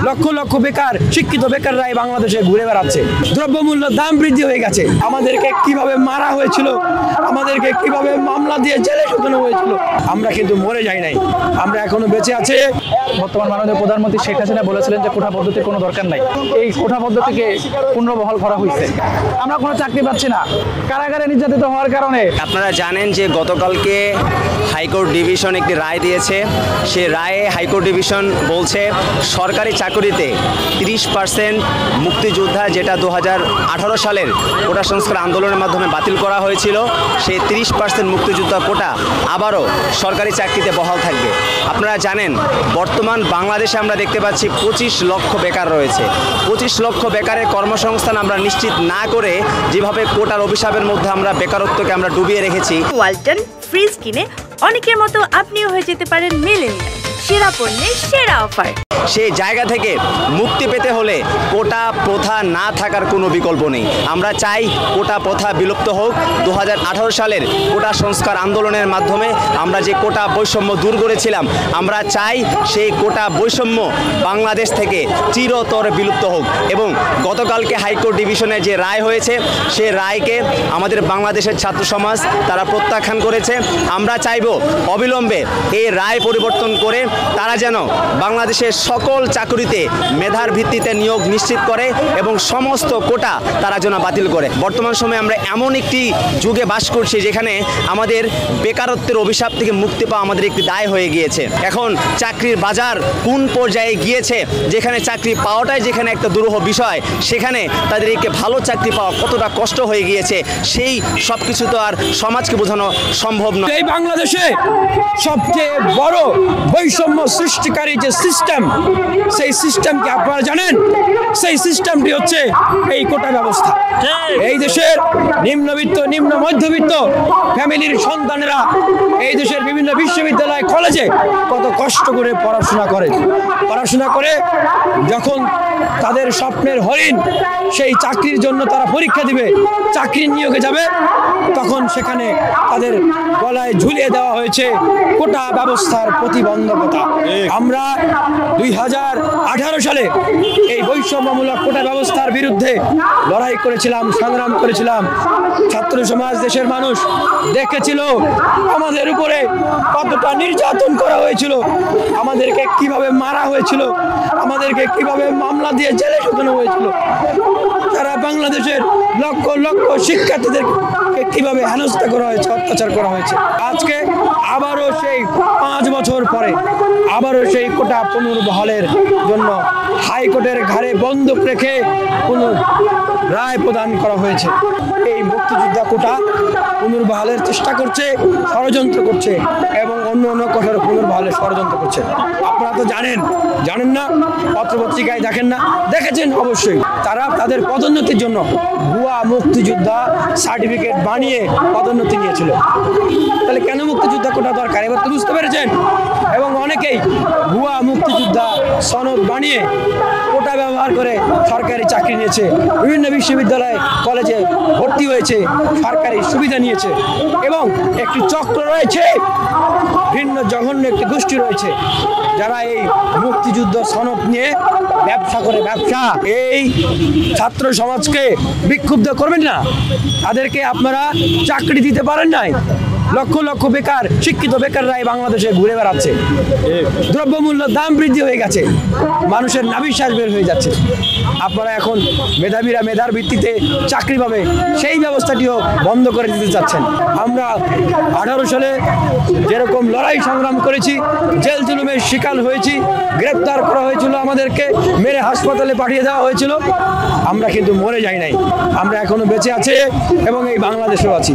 লক্ষ লক্ষ বেকার শিক্ষিত বেকাররা এই বাংলাদেশে ঘুরে বেড়াচ্ছে। দ্রব্যমূল্য দাম বৃদ্ধি হয়ে গেছে। আমাদেরকে কিভাবে মারা হয়েছিল, আমাদেরকে কিভাবে মামলা দিয়ে জেলে ঢুকানো হয়েছিল, আমরা কিন্তু মরে যাই নাই, আমরা এখনো বেঁচে আছি। বর্তমান মাননীয় প্রধানমন্ত্রী শেখ হাসিনা বলেছিলেন যে কোটা পদ্ধতির কোনো দরকার নাই। এই কোটা পদ্ধতিকে পুনর্বহাল করা হয়েছে। আমরা কোনো চাকরি পাচ্ছি না, কারাগারে নির্যাতিত হওয়ার কারণে। আপনারা জানেন যে গতকালকে হাইকোর্ট ডিভিশন একটি রায় দিয়েছে। সে রায়ে হাইকোর্ট ডিভিশন বলছে সরকারি চাকরিতে 30% মুক্তিযোদ্ধা, যেটা 2018 সালের কোটা সংস্কার আন্দোলনের মাধ্যমে বাতিল করা হয়েছিল, সেই 30% মুক্তিযোদ্ধা কোটা আবারও সরকারি চাকরিতে বহাল থাকবে। আপনারা জানেন বর্তমান বাংলাদেশে আমরা দেখতে পাচ্ছি 25 লক্ষ বেকার রয়েছে। 25 লক্ষ বেকারের কর্মসংস্থান আমরা নিশ্চিত না করে যেভাবে কোটার অভিশাপের মধ্যে আমরা বেকারত্বকে আমরা ডুবিয়ে রেখেছি। ওয়ালটন ফ্রিজ কিনে অনেকের মতো আপনিও হয়ে যেতে পারেন মিলেনিয়াল, সেরা পণ্যের সেরা অফার। সেই জায়গা থেকে মুক্তি পেতে হলে কোটা প্রথা না থাকার কোনো বিকল্প নেই। আমরা চাই কোটা প্রথা বিলুপ্ত হোক। 2018 সালের কোটা সংস্কার আন্দোলনের মাধ্যমে আমরা যে কোটা বৈষম্য দূর করেছিলাম, আমরা চাই সেই কোটা বৈষম্য বাংলাদেশ থেকে চিরতর বিলুপ্ত হোক। এবং গতকালকে হাইকোর্ট ডিভিশনে যে রায় হয়েছে, সে রায়কে আমাদের বাংলাদেশের ছাত্র সমাজ তারা প্রত্যাখ্যান করেছে। আমরা চাইব অবিলম্বে এই রায় পরিবর্তন করে তারা যেন বাংলাদেশের সকল চাকরিতে মেধার ভিত্তিতে নিয়োগ নিশ্চিত করে এবং সমস্ত কোটা তারা যেন বাতিল করে। বর্তমান সময়ে আমরা এমন একটি যুগে বাস করছি যেখানে আমাদের বেকারত্বের অভিশাপ থেকে মুক্তি পাওয়া আমাদের একটি দায় হয়ে গিয়েছে। এখন চাকরির বাজার কোন পর্যায়ে গিয়েছে, যেখানে চাকরি পাওয়াটাই যেখানে একটা দুরূহ বিষয়, সেখানে তাদেরকে ভালো চাকরি পাওয়া কতটা কষ্ট হয়ে গিয়েছে, সেই সব কিছু তো আর সমাজকে বোঝানো সম্ভব নয়। এই বাংলাদেশে সবচেয়ে বড় বৈষম্য সৃষ্টিকারী যে সিস্টেম, সেই সিস্টেমকে আপনারা জানেন, সেই সিস্টেমটি হচ্ছে এই কোটা ব্যবস্থা। এই দেশের নিম্নবিত্ত নিম্ন মধ্যবিত্ত ফ্যামিলির সন্তানেরা এই দেশের বিভিন্ন বিশ্ববিদ্যালয় কলেজে কত কষ্ট করে পড়াশোনা করে যখন তাদের স্বপ্নের হরিণ সেই চাকরির জন্য তারা পরীক্ষা দিবে, চাকরির নিয়োগে যাবে, তখন সেখানে তাদের গলায় ঝুলিয়ে দেওয়া হয়েছে কোটা ব্যবস্থার প্রতিবন্ধকতা। আমরা 2018 সালে এই বৈষম্যমূলক কোটা ব্যবস্থার বিরুদ্ধে লড়াই করেছিলাম, সংগ্রাম করেছিলাম। ছাত্র সমাজ, দেশের মানুষ দেখেছিল আমাদের উপরে কতটা নির্যাতন করা হয়েছিল, আমাদেরকে কিভাবে মারা হয়েছিল, আমাদেরকে কিভাবে মামলা দিয়ে জেলে ঢুকানো হয়েছিল, তারা বাংলাদেশের লক্ষ লক্ষ শিক্ষার্থীদেরকে কিভাবে হেনস্থা করা হয়েছে, অত্যাচার করা হয়েছে। আজকে আবারও সেই 5 বছর পরে আবারও সেই কোটা পুনর্বহালের জন্য হাইকোর্টের ঘাড়ে বন্দুক রেখে কোনো রায় প্রদান করা হয়েছে। এই মুক্তিযোদ্ধা কোটা পুনর্বহালের চেষ্টা করছে, ষড়যন্ত্র করছে এবং অন্য অন্য কোটার পুনর্বহালের ষড়যন্ত্র করছে। আপনারা তো জানেন না, পত্রপত্রিকায় দেখেন না, দেখেছেন অবশ্যই। তারা তাদের পদোন্নতির জন্য ভুয়া মুক্তিযোদ্ধা সার্টিফিকেট বানিয়ে পদোন্নতি নিয়েছিল। তাহলে কেন মুক্তিযোদ্ধা কোটা দরকার এবার তো বুঝতে পেরেছেন। এবং অনেকেই ভুয়া মুক্তিযোদ্ধা সনদ বানিয়ে কোটা ব্যবহার করে সরকারি চাকরি নিয়েছে, বিভিন্ন বিশ্ববিদ্যালয়ে কলেজে ভর্তি হয়েছে, সরকারি সুবিধা নিয়েছে। এবং একটি চক্র রয়েছে, ভিন্ন জঘন্য একটি গোষ্ঠী রয়েছে, যারা এই মুক্তিযুদ্ধ সনদ নিয়ে ব্যবসা করে। এই ছাত্র সমাজকে বিক্ষুব্ধ করবেন না, তাদেরকে আপনারা চাকরি দিতে পারেন নাই। লক্ষ লক্ষ বেকার শিক্ষিত বেকাররা এই বাংলাদেশে ঘুরে বেড়াচ্ছে। দ্রব্যমূল্য দাম বৃদ্ধি হয়ে গেছে, মানুষের নাভিশ্বাস বের হয়ে যাচ্ছে। আপনারা এখন মেধাবীরা মেধার ভিত্তিতে চাকরি পাবে, সেই ব্যবস্থাটিও বন্ধ করে দিতে চাচ্ছেন। আমরা 18 সালে যেরকম লড়াই সংগ্রাম করেছি, জেল জুলুমের শিকার হয়েছি, গ্রেপ্তার করা হয়েছিল, আমাদেরকে মেরে হাসপাতালে পাঠিয়ে দেওয়া হয়েছিল, আমরা কিন্তু মরে যাই নাই, আমরা এখনো বেঁচে আছি এবং এই বাংলাদেশেও আছি।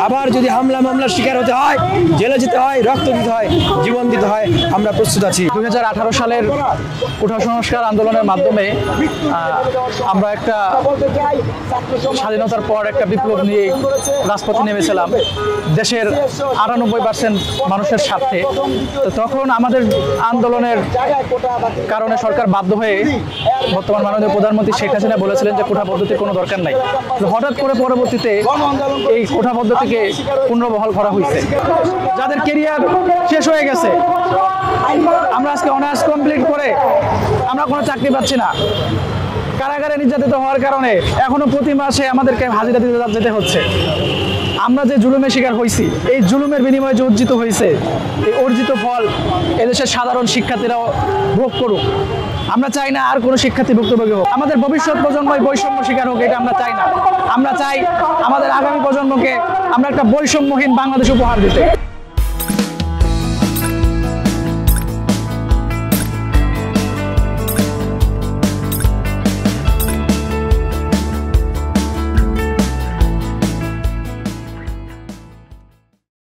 আবার যদি মামলার শিকার হতে হয়, জেলে যেতে হয়, রক্ত দিতে হয়, জীবন দিতে হয়, আমরা প্রস্তুত আছি। 2018 সালের কোটা সংস্কার আন্দোলনের মাধ্যমে আমরা একটা স্বাধীনতার পর একটা বিপ্লব নিয়ে রাজপথে নেমেছিলাম দেশের 98% মানুষের স্বার্থে। তো তখন আমাদের আন্দোলনের কারণে সরকার বাধ্য হয়ে বর্তমান মাননীয় প্রধানমন্ত্রী শেখ হাসিনা বলেছিলেন যে কোটা পদ্ধতির কোনো দরকার নাই। হঠাৎ করে পরবর্তীতে এই কোটা পদ্ধতিকে পুনর্বহাল করা হয়েছে। যাদের কেরিয়ার শেষ হয়ে গেছে, আমরা আজকে অনার্স কমপ্লিট করে আমরা কোনো চাকরি পাচ্ছি না। কারাগারে নির্যাতিত হওয়ার কারণে এখনো প্রতি মাসে আমাদেরকে হাজিরা দিতে যেতে হচ্ছে। আমরা যে জুলুমের শিকার হয়েছি, এই জুলুমের বিনিময়ে যে অর্জিত হয়েছে, এই অর্জিত ফল এদেশের সাধারণ শিক্ষার্থীরাও ভোগ করুক। আমরা চাই না আর কোনো শিক্ষার্থী ভুক্তভোগী হোক, আমাদের ভবিষ্যৎ প্রজন্মই বৈষম্য শিকার হোক, এটা আমরা চাই না। আমরা চাই আমাদের আগামী প্রজন্মকে আমরা একটা বৈষম্যহীন বাংলাদেশ উপহার দিতে।